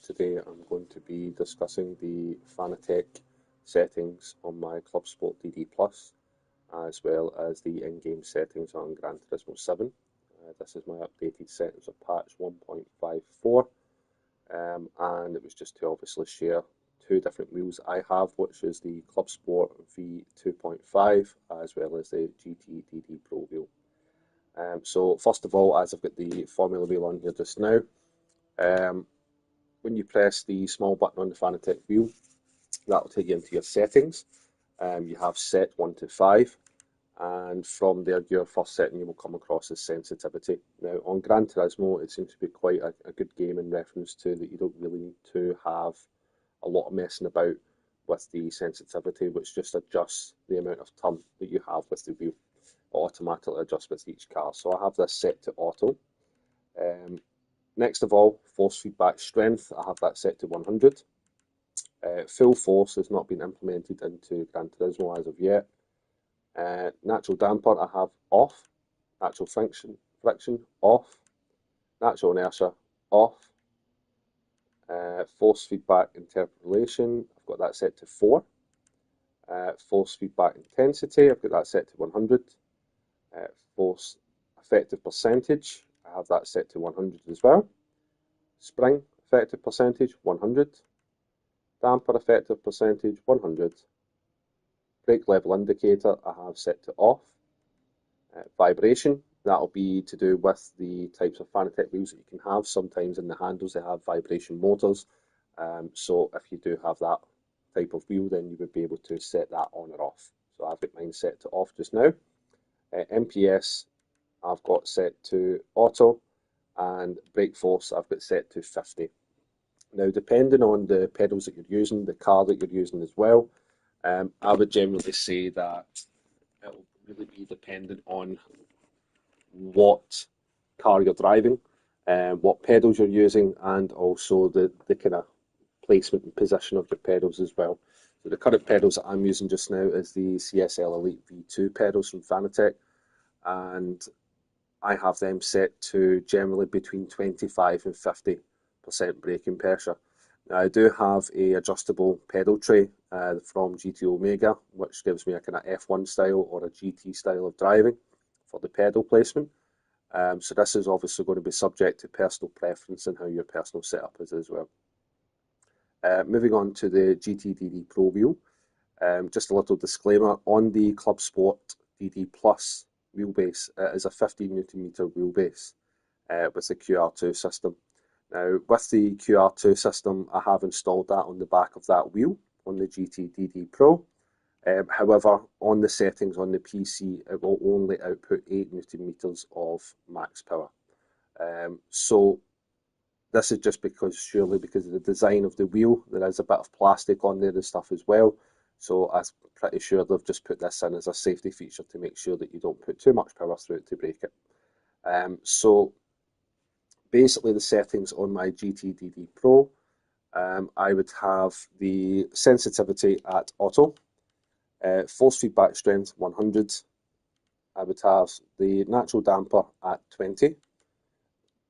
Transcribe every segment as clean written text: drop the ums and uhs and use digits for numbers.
Today I'm going to be discussing the Fanatec settings on my Club Sport DD Plus, as well as the in-game settings on Gran Turismo 7. This is my updated settings of patch 1.54, and it was just to obviously share two different wheels I have, which is the Club Sport V2.5 as well as the GT DD Pro wheel. So first of all, as I've got the Formula wheel on here just now, when you press the small button on the Fanatec wheel, that will take you into your settings. You have set 1 to 5, and from there your first setting you will come across as sensitivity. Now on Gran Turismo it seems to be quite a good game in reference to that you don't really need to have a lot of messing about with the sensitivity, which just adjusts the amount of turn that you have with the wheel. It automatically adjusts with each car. So I have this set to auto. Next of all, force feedback strength, I have that set to 100. Full force has not been implemented into Gran Turismo as of yet. Natural damper I have off. Natural friction off. Natural inertia off. Force feedback interpolation, I've got that set to 4. Force feedback intensity, I've got that set to 100. Force effective percentage, I have that set to 100 as well. Spring effective percentage 100. Damper effective percentage 100. Brake level indicator I have set to off. Vibration, that'll be to do with the types of Fanatec wheels that you can have. Sometimes in the handles they have vibration motors, so if you do have that type of wheel, then you would be able to set that on or off. So I've got mine set to off just now. MPS I've got set to auto, and brake force I've got set to 50. Now depending on the pedals that you're using, the car that you're using as well, I would generally say that it will really be dependent on what car you're driving, what pedals you're using, and also the kind of placement and position of your pedals as well. So the current pedals that I'm using just now is the CSL Elite V2 pedals from Fanatec, and I have them set to generally between 25 and 50% braking pressure. Now I do have a adjustable pedal tray from GT Omega, which gives me a kind of F1 style or a GT style of driving for the pedal placement. So this is obviously going to be subject to personal preference and how your personal setup is as well. Moving on to the GT DD Pro wheel, just a little disclaimer on the Club Sport DD Plus wheelbase. It is a 15 Nm wheelbase with the QR2 system. Now with the QR2 system, I have installed that on the back of that wheel on the GT DD Pro. However, on the settings on the PC, it will only output 8 Nm of max power. So this is just because of the design of the wheel, there is a bit of plastic on there and stuff as well. So I'm pretty sure they've just put this in as a safety feature to make sure that you don't put too much power through it to break it. So basically the settings on my GT DD Pro, I would have the sensitivity at auto, force feedback strength 100, I would have the natural damper at 20,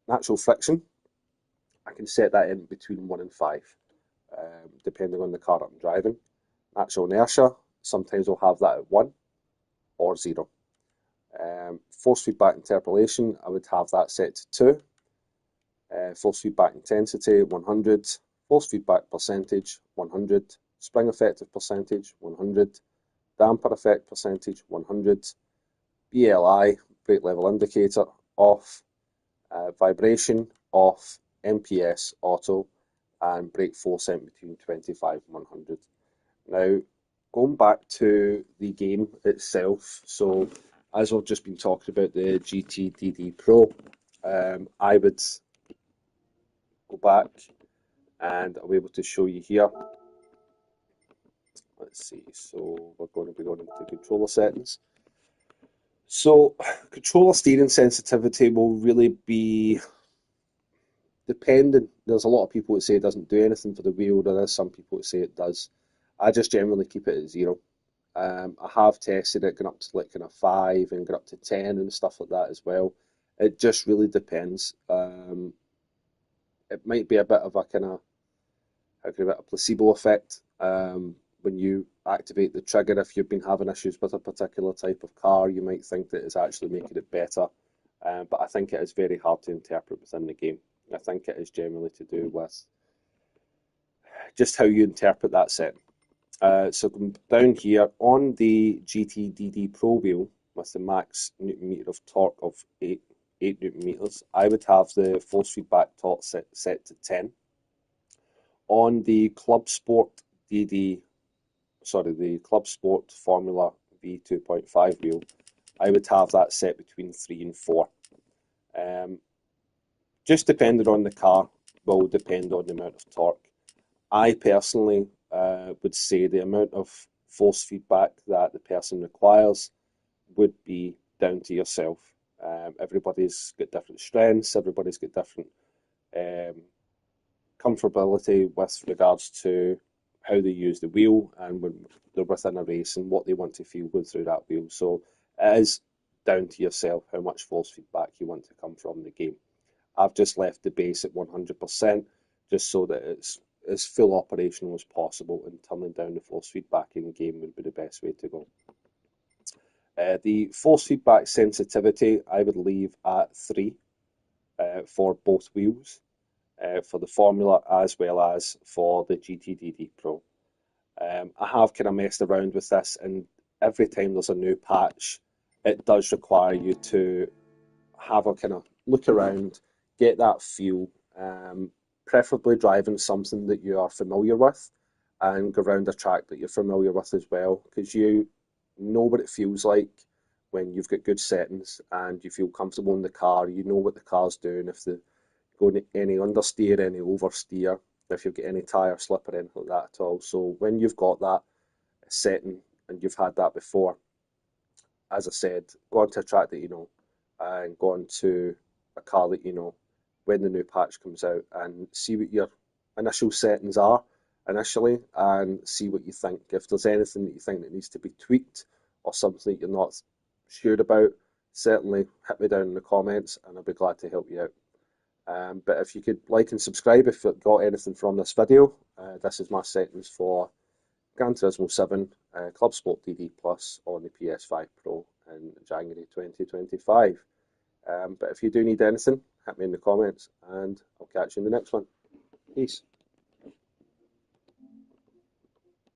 natural friction, I can set that in between 1 and 5, depending on the car I'm driving. Natural inertia, sometimes I'll have that at 1 or 0. Force feedback interpolation, I would have that set to 2. Force feedback intensity 100. Force feedback percentage 100. Spring effective percentage 100. Damper effect percentage 100. BLI, brake level indicator, off. Vibration off. MPS auto, and brake force in between 25 and 100. Now, going back to the game itself, so as I've just been talking about the GT DD Pro, I would go back and I'll be able to show you here. Let's see, so we're going to be going into controller settings. So controller steering sensitivity will really be dependent. There's a lot of people that say it doesn't do anything for the wheel, there is some people that say it does. I just generally keep it at 0. I have tested it going up to like kind of 5 and going up to 10 and stuff like that as well. It just really depends. It might be a bit of a kind of a bit of placebo effect when you activate the trigger. If you've been having issues with a particular type of car, you might think that it's actually making it better. But I think it is very hard to interpret within the game. I think it is generally to do with just how you interpret that setting. So down here on the GT Pro wheel with the max Newton meter of torque of 8 Newton meters, I would have the force feedback torque set to 10. On the Club Sport the Club Sport Formula V 2.5 wheel, I would have that set between 3 and 4. Just depending on the car will depend on the amount of torque. I personally would say the amount of force feedback that the person requires would be down to yourself. Everybody's got different strengths, everybody's got different comfortability with regards to how they use the wheel and when they're within a race and what they want to feel going through that wheel. So it is down to yourself how much force feedback you want to come from the game. I've just left the base at 100% just so that it's as full operational as possible, and turning down the force feedback in game would be the best way to go. The force feedback sensitivity I would leave at 3 for both wheels, for the Formula as well as for the GT Pro. I have kind of messed around with this, and every time there's a new patch, it does require you to have a kind of look around, get that feel, preferably driving something that you are familiar with, and go around a track that you're familiar with as well, because you know what it feels like when you've got good settings and you feel comfortable in the car. You know what the car's doing, if they're going any understeer, any oversteer, if you've got any tyre slip or anything like that at all. So when you've got that setting and you've had that before, as I said, go onto a track that you know and go onto a car that you know when the new patch comes out and see what your initial settings are initially and see what you think. If there's anything that you think that needs to be tweaked or something that you're not sure about, certainly hit me down in the comments and I'll be glad to help you out. But if you could like and subscribe if you got anything from this video. This is my settings for Gran Turismo 7 Club Sport DD Plus on the PS5 Pro in January 2025. But if you do need anything, hit me in the comments and I'll catch you in the next one. Peace.